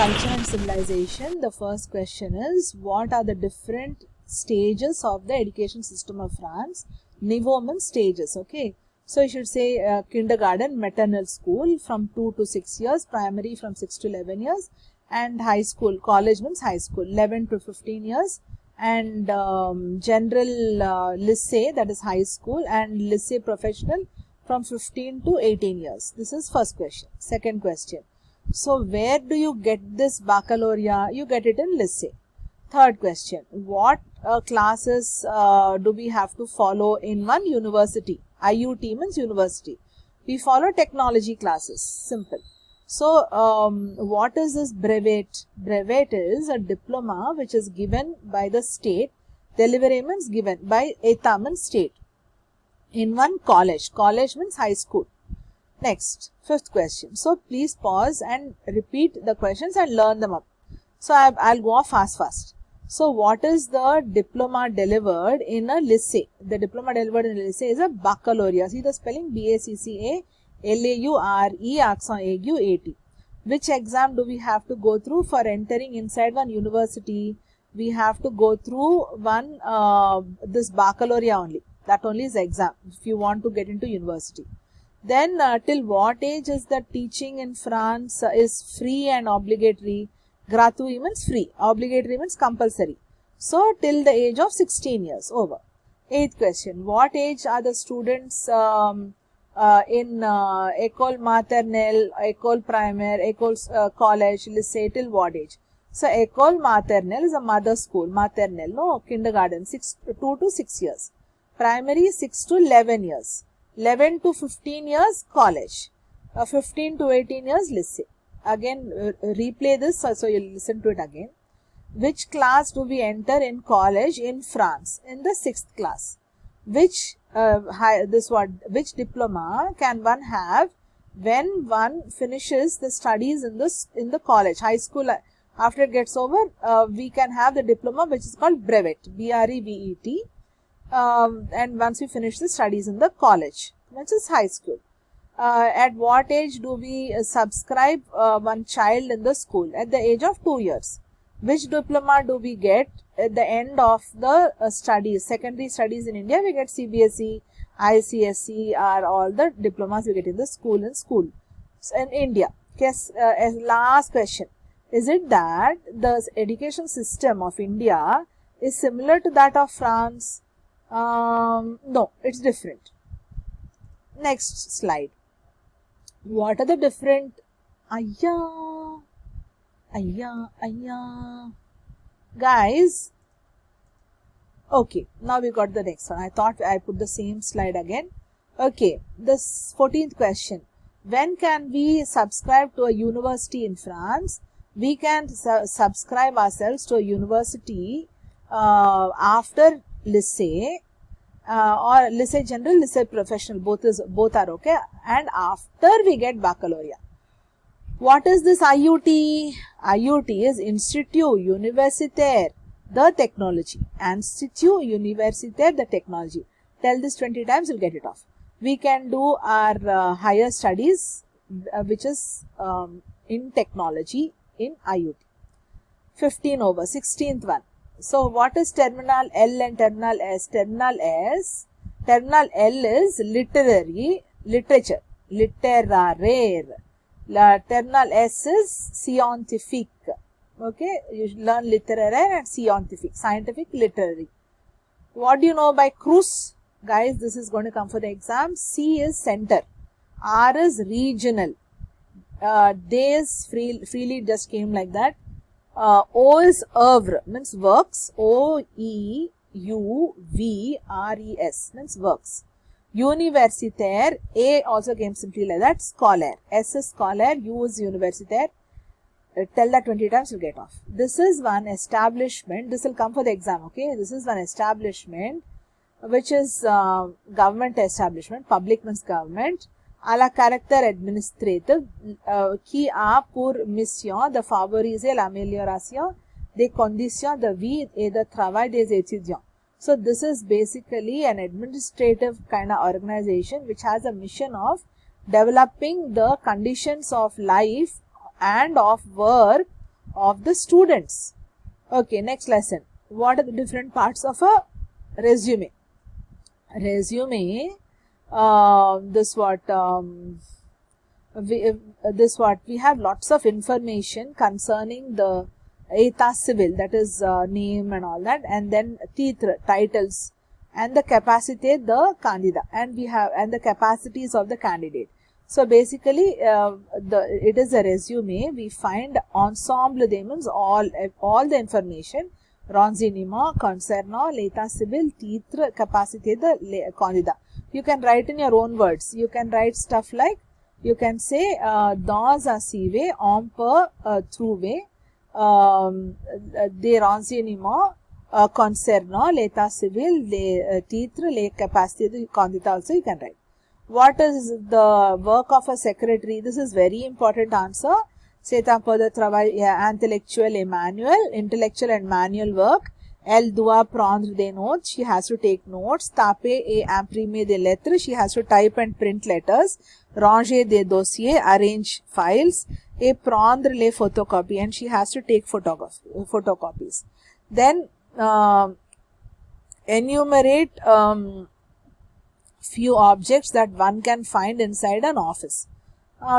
culture and civilization. The first question is, what are the different stages of the education system of France? Niveau means stages, okay. So you should say kindergarten, maternal school from 2 to 6 years, primary from 6 to 11 years, and high school, college means high school, 11 to 15 years, and general lycée, that is high school, and lycée professional from 15 to 18 years. This is first question. Second question. So where do you get this baccalaureate? You get it in lycée. Third question. What classes do we have to follow in one university? IUT means university. We follow technology classes. Simple. So what is this brevet? Brevet is a diploma which is given by the state. Delivery means given by État means state. In one college. College means high school. Next, fifth question. So please pause and repeat the questions and learn them up. So I'll go off fast. So what is the diploma delivered in a lycée? The diploma delivered in a lycée is a baccalaureate. See the spelling? B-A-C-C-A-L-A-U-R-E accent aigu A-T. Which exam do we have to go through for entering inside one university? We have to go through one this baccalaureate only. That only is exam if you want to get into university. Then till what age is the teaching in France is free and obligatory? Gratuit means free, obligatory means compulsory. So till the age of 16 years, over. Eighth question. What age are the students in école maternelle, école primaire, école college, lycée, till what age? So école maternelle is a mother school, maternelle, no, kindergarten, 2 to 6 years. Primary 6 to 11 years. 11 to 15 years college, 15 to 18 years lycée. Again replay this so you'll listen to it again. Which class do we enter in college in France? In the 6th class. Which which diploma can one have when one finishes the studies in the college, high school? After it gets over, we can have the diploma which is called brevet, B-R-E-V-E-T. And once we finish the studies in the college, which is high school. At what age do we subscribe one child in the school? At the age of 2 years. Which diploma do we get at the end of the studies? Secondary studies in India, we get Cbse, ICSE are all the diplomas we get in the school So in India. Yes, last question. Is it that the education system of India is similar to that of France? No, it's different. Next slide. What are the different guys? Okay, now we got the next one. I thought I put the same slide again. Okay, this 14th question. When can we subscribe to a university in France? We can subscribe ourselves to a university after lycée or lycée general, lycée professional, both are okay, and after we get baccalaureate. What is this IUT? IUT is Institut Universitaire de Technologie. Institut Universitaire de Technologie. Tell this 20 times, you'll get it off. We can do our higher studies which is in technology in IUT. 15 over. 16th one. So what is terminal L and terminal S? Terminal L is literature, littéraire. Terminal S is scientifique. Okay, you should learn littéraire and scientific, literary. What do you know by cruise? Guys, this is going to come for the exam. C is center, R is regional, D is freely just came like that. O is oeuvre, means works, O-E-U-V-R-E-S, means works. Universitaire, A also came simply like that, scholar. S is scholar, U is universitaire. Tell that 20 times, you'll get off. This is one establishment, this will come for the exam, okay. This is one establishment which is government establishment, public means government, à la caractère administratif, qui a pour mission de favoriser l'amélioration des conditions de vie et de travail des étudiants. So this is basically an administrative kind of organization which has a mission of developing the conditions of life and of work of the students. Okay, next lesson. What are the different parts of a resume? Resume, we have lots of information concerning the Cbse, that is name and all that, and then titles, and the capacity the candidate, and the capacities of the candidate. So basically it is a resume. We find ensemble des means all the information renseignement concernant l'état civil, titre, capacité de candidat. You can write in your own words. You can write stuff like, you can say dans un CV on peut trouver des renseignements concernant l'état civil, les titres, les capacités du candidat also you can write. What is the work of a secretary? This is very important answer. C'est un peu de travail intellectual et manuel, intellectual and manual work. Elle doit prendre des notes. She has to take notes. Taper et imprimer des lettres. She has to type and print letters. Ranger des dossiers, arrange files. Et prendre les photocopies, and she has to take photocopies. Then enumerate few objects that one can find inside an office.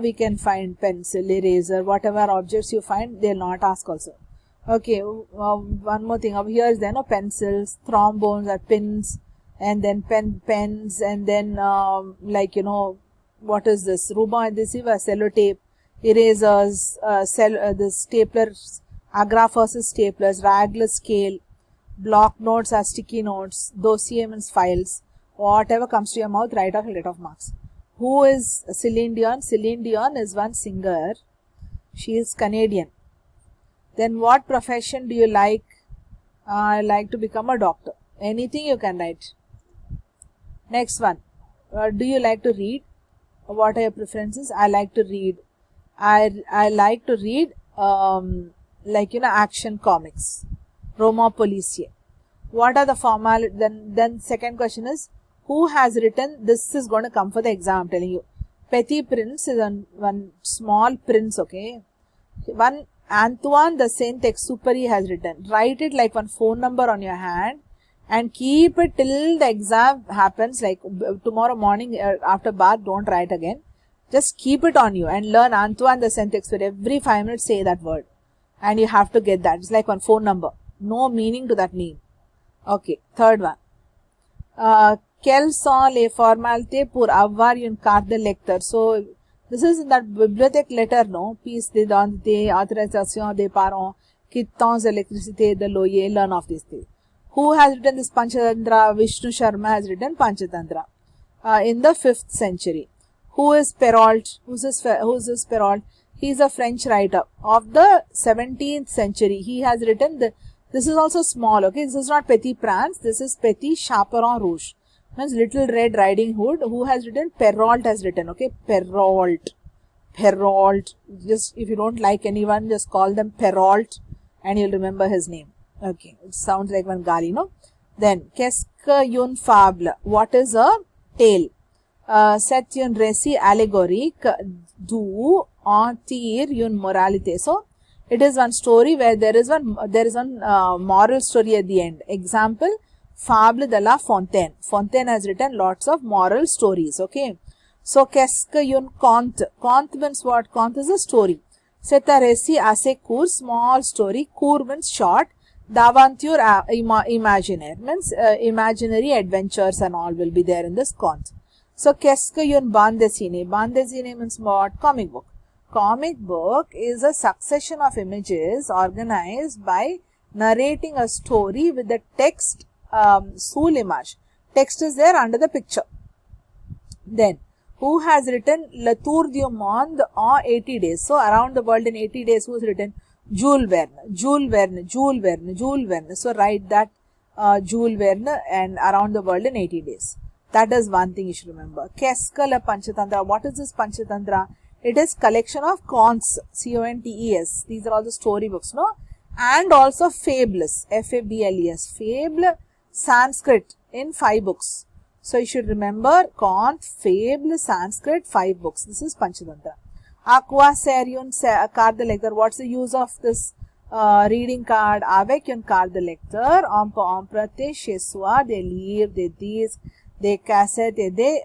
We can find pencil, eraser, whatever objects you find, they'll not ask also. Okay, one more thing over here is then pencils, trombones or pins, and then pens, and then like what is this? Ruban adhesive, sellotape, erasers, the staplers, agraphos staplers, ragler scale, block notes are sticky notes, dossier means files. Whatever comes to your mouth, write off and get off marks. Who is Celine Dion? Celine Dion is one singer. She is Canadian. Then what profession do you like? I like to become a doctor. Anything you can write. Next one. Do you like to read? What are your preferences? I like to read. I like to read action comics. Roman policier. What are the formal? Then second question is, who has written? This is going to come for the exam, I'm telling you. Petit Prince is one small prince, okay. One Antoine de Saint-Exupéry has written. Write it like one phone number on your hand and keep it till the exam happens, like tomorrow morning after bath, don't write again. Just keep it on you and learn Antoine de Saint-Exupéry. Every 5 minutes say that word and you have to get that. It's like one phone number. No meaning to that name. Okay, third one. Quelles sont les formalités pour avoir une carte de lecteur? So, this is in that bibliothèque letter, no? Pièce d'identité, autorisation des parents, quittance d'électricité, de loyer, learn of this thing. Who has written this Panchatantra? Vishnu Sharma has written Panchatantra in the 5th century. Who is Perrault? Who's this Perrault? He is a French writer of the 17th century. He has written this is also small, okay? This is not Petit Prince. This is Petit Chaperon Rouge. Means Little Red Riding Hood. Who has written? Perrault has written, okay? Perrault. Just if you don't like anyone, just call them Perrault and you'll remember his name. Okay, it sounds like one gali, no? Then, qu'est-ce qu'une fable? What is a tale? C'est une récit allégorique d'où en tire une moralité. So, it is one story where there is one moral story at the end. Example, Fable de la Fontaine. Fontaine has written lots of moral stories, okay? So, qu'est-ce qu'une conte? Conte means what? Conte is a story. C'est un récit assez court, small story. Court means short. D'aventure imaginaire means imaginary adventures and all will be there in this conte. So, qu'est-ce qu'une bande dessinée? Bande dessinée means what? Comic book. Comic book is a succession of images organized by narrating a story with the text sous l'image. Text is there under the picture. Then, who has written Le Tour du Monde en 80 days? So, around the world in 80 days, who has written? Jules Verne. So, write that Jules Verne and around the world in 80 days. That is one thing you should remember. Qu'est-ce que le Panchatantra? What is this Panchatantra? It is collection of contes, C-O-N-T-E-S. These are all the story books, no? And also fables, F-A-B-L-E-S. Fable, Sanskrit in 5 books. So, you should remember conte, fable, Sanskrit, 5 books. This is Panchatantra. À quoi sert une carte de lecteur? What's the use of this reading card avec une carte de lecteur, on peut emprunter chez soi des livres, des disques, des cassettes et des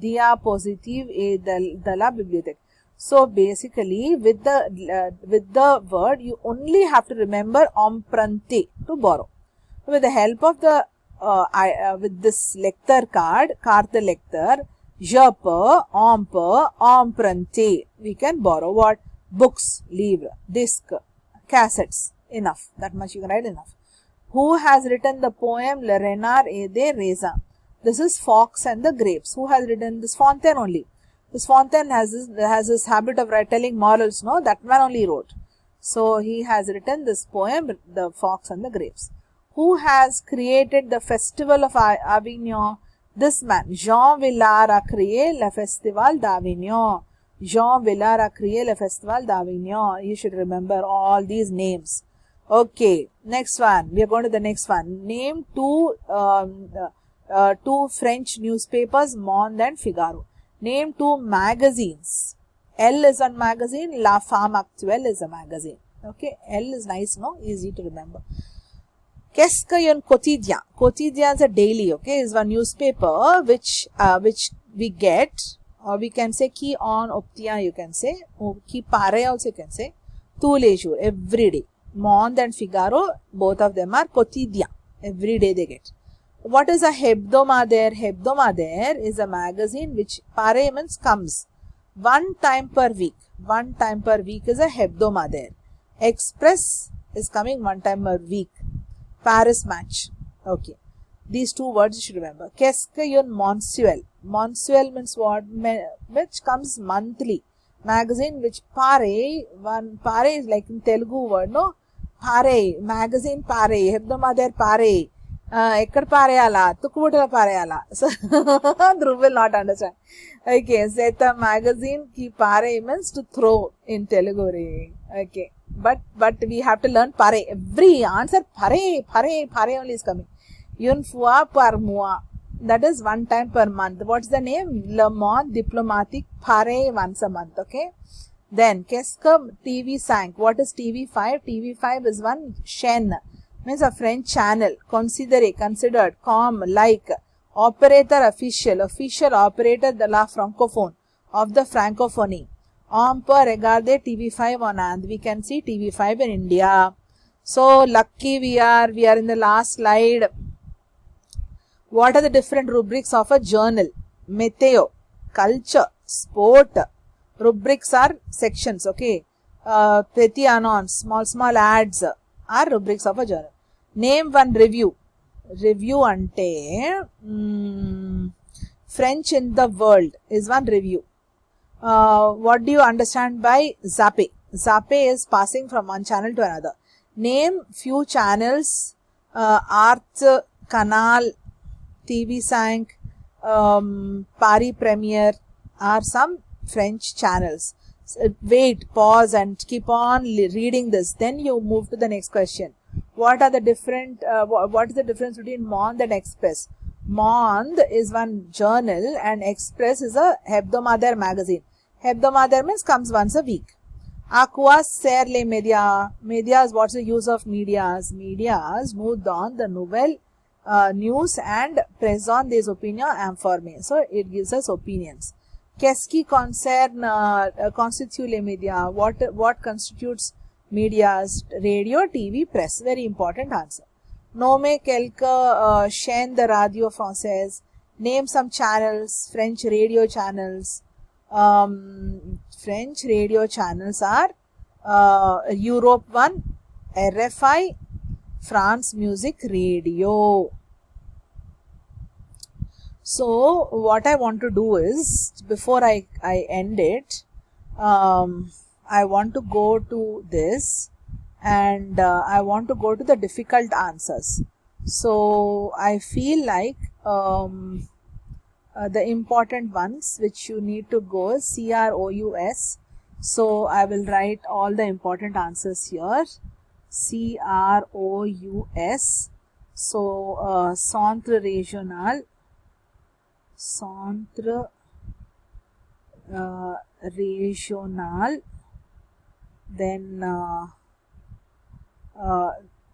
diapositives et de la bibliothèque. So basically with the word you only have to remember emprunter, to borrow. With the help of the with this lecteur card, carte de lecteur, je peux, on peut, emprunter. We can borrow what? Books, livres, discs, cassettes. Enough. That much you can write enough. Who has written the poem Le Renard et des Raisins? This is Fox and the Grapes. Who has written this? Fontaine only. This Fontaine has this habit of telling morals, no? That man only wrote. So he has written this poem, The Fox and the Grapes. Who has created the festival of Avignon? This man, Jean Villard, a créé le Festival d'Avignon. Jean Villard a créé le Festival d'Avignon. You should remember all these names. Okay, next one. We are going to the next one. Name two French newspapers, Monde and Figaro. Name two magazines. Elle is one magazine. La Femme Actuelle is a magazine. Okay, Elle is nice, no? Easy to remember. Qu'est-ce qu'un quotidien? Quotidien is a daily, okay, is one newspaper which we get, or we can say qui on obtient, you can say, or qui paraît also you can say, tous les jours, every day. Monde and Figaro, both of them are quotidien, every day they get. What is a hebdomadaire? Hebdomadaire is a magazine which paraît means comes one time per week. One time per week is a hebdomadaire. Express is coming one time per week. Paris Match. Okay. These two words you should remember. Qu'est-ce qu'un mensuel? Mensuel means what? Which comes monthly. Magazine which pare. One pare is like in Telugu word, no? Pare. Magazine pare. Hebdomadaire pare. Ekkad pare ala? Tukubutala pare ala. So Dhruv will not understand. Okay. Zeta magazine ki pare means to throw in Telugu. Okay. But we have to learn pare. Every answer pare only is coming. Une fois par mois. That is one time per month. What's the name? Le Monde Diplomatique pare once a month. Okay. Then qu'est-ce que TV5? What is TV5? TV5 is one chaîne. Means a French channel. Considered, com, like. Operator official. Official operator de la francophone. Of the francophonie. On peut regarder TV5 on and we can see TV5 in India. So lucky we are in the last slide. What are the different rubrics of a journal? Meteo, culture, sport. Rubrics are sections, okay. Petty annons, small ads are rubrics of a journal. Name one review. Review ante French in the world is one review. What do you understand by zappe? Zappe is passing from one channel to another. Name few channels. Arts, Canal, TV5, Paris Premiere are some French channels. So wait, pause and keep on reading this. Then you move to the next question. What are the different? What is the difference between Monde and Express? Monde is one journal and Express is a hebdomadaire magazine. Hebdomadaire means comes once a week. À quoi sert les médias? Médias, what's the use of medias? Medias nous donne the nouvelle news and présente des opinions informées. So it gives us opinions. Qu'est-ce qui concerne constitue les médias? What constitutes medias? Radio, TV, press. Very important answer. Nommez quelques chaînes de radio françaises. Name some channels, French radio channels. French radio channels are Europe 1, RFI, France Music Radio. So what I want to do is, before I end it, I want to go to this and I want to go to the difficult answers. So I feel like the important ones which you need to go is CROUS. So I will write all the important answers here. CROUS. So Centre Régional. Centre Régional Then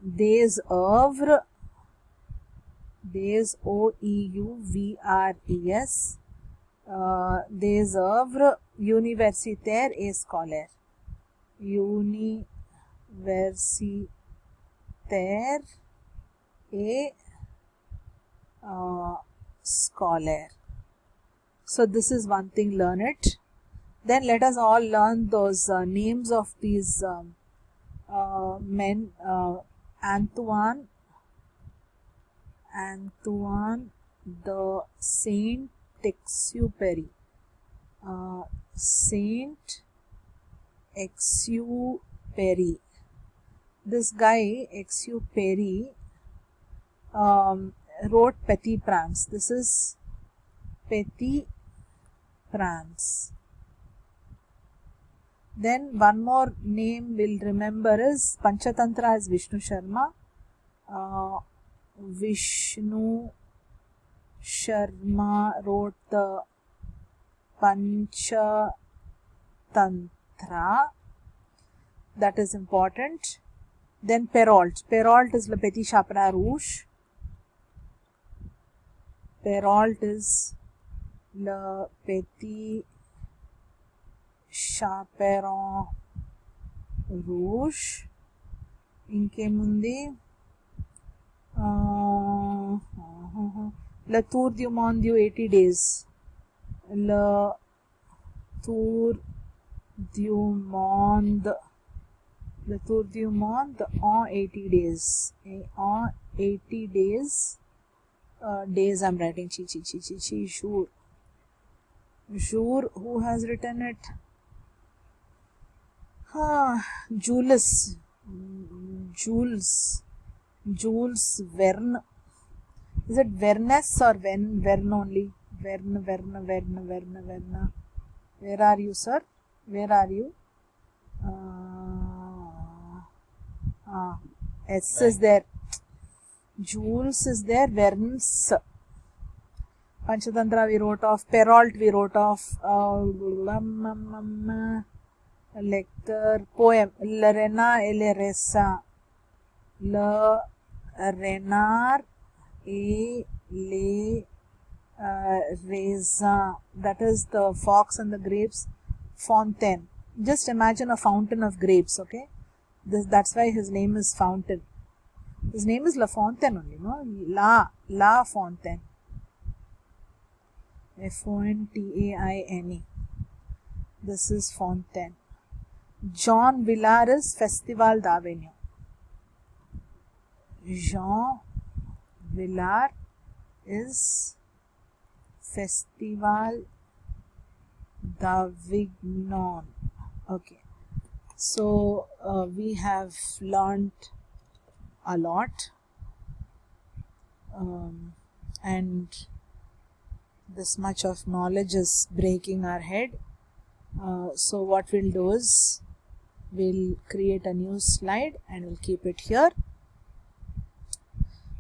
des œuvres, des OEUVRES, des œuvres universitaires et scolaires, universitaire et scolaire. So this is one thing, learn it. Then let us all learn those names of these men. Antoine the Saint-Exupéry. Saint-Exupéry. This guy, Exupéry, wrote Petit Prince. This is Petit Prince. Then one more name we'll remember is Panchatantra is Vishnu Sharma. Vishnu Sharma wrote the Panchatantra. That is important. Then Perrault. Perrault is Le Petit Chaperon Rouge. Perrault is Le Petit Chaperon Rouge. Inke mundi Le Tour du Monde 80 days. Le Tour du Monde. Le Tour du Monde en 80 days. En 80 days. Days I'm writing. Jour. Jour. Who has written it? Jules Verne. Is it Vernes or Verne only? Verne. Where are you, sir? Where are you? S is there. Jules is there. Verne's. Panchatantra we wrote off. Perrault we wrote off. Lecture. Poem. Le Renard et le Ressa. Le Renard et les raisins. That is the fox and the grapes. Fontaine. Just imagine a fountain of grapes, okay? That's why his name is Fountain. His name is La Fontaine only, no? La Fontaine. Fontaine. This is Fontaine. Jean Villard is Festival d'Avignon. Jean Villard is Festival d'Avignon. Okay. So we have learned a lot, and this much of knowledge is breaking our head. So what we'll do is we'll create a new slide and we'll keep it here.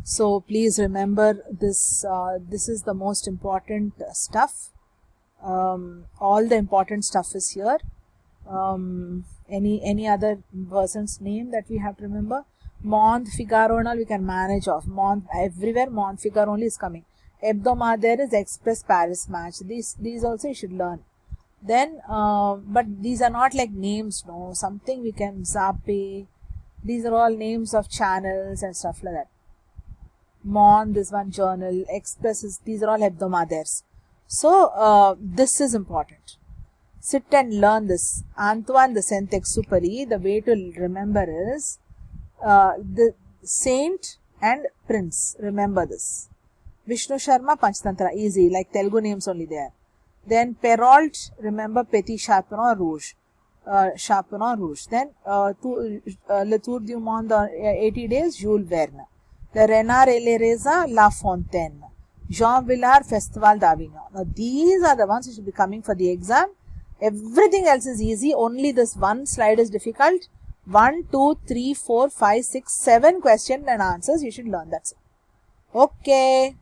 So please remember this. This is the most important stuff. All the important stuff is here. Any other person's name that we have to remember? Mont, Figaro and all we can manage off. Mont, everywhere Mont, Figaro only is coming. Hebdomadaire is Express, Paris Match. These also you should learn. Then, but these are not like names, no. Something we can Zappe. These are all names of channels and stuff like that. Mon, this one journal. Express is, these are all hebdomadaires. So, this is important. Sit and learn this. Antoine de Saint-Exupéry, the way to remember is the Saint and Prince. Remember this. Vishnu Sharma, Panchatantra, easy, like Telugu names only there. Then Perrault, remember Petit Chaperon Rouge. Then Le Tour du Monde 80 days, Jules Verne. Le Renard et les Raisins, La Fontaine. Jean Villard, Festival d'Avignon. Now these are the ones which will be coming for the exam. Everything else is easy. Only this one slide is difficult. 1, 2, 3, 4, 5, 6, 7 questions and answers you should learn. That's it. Okay.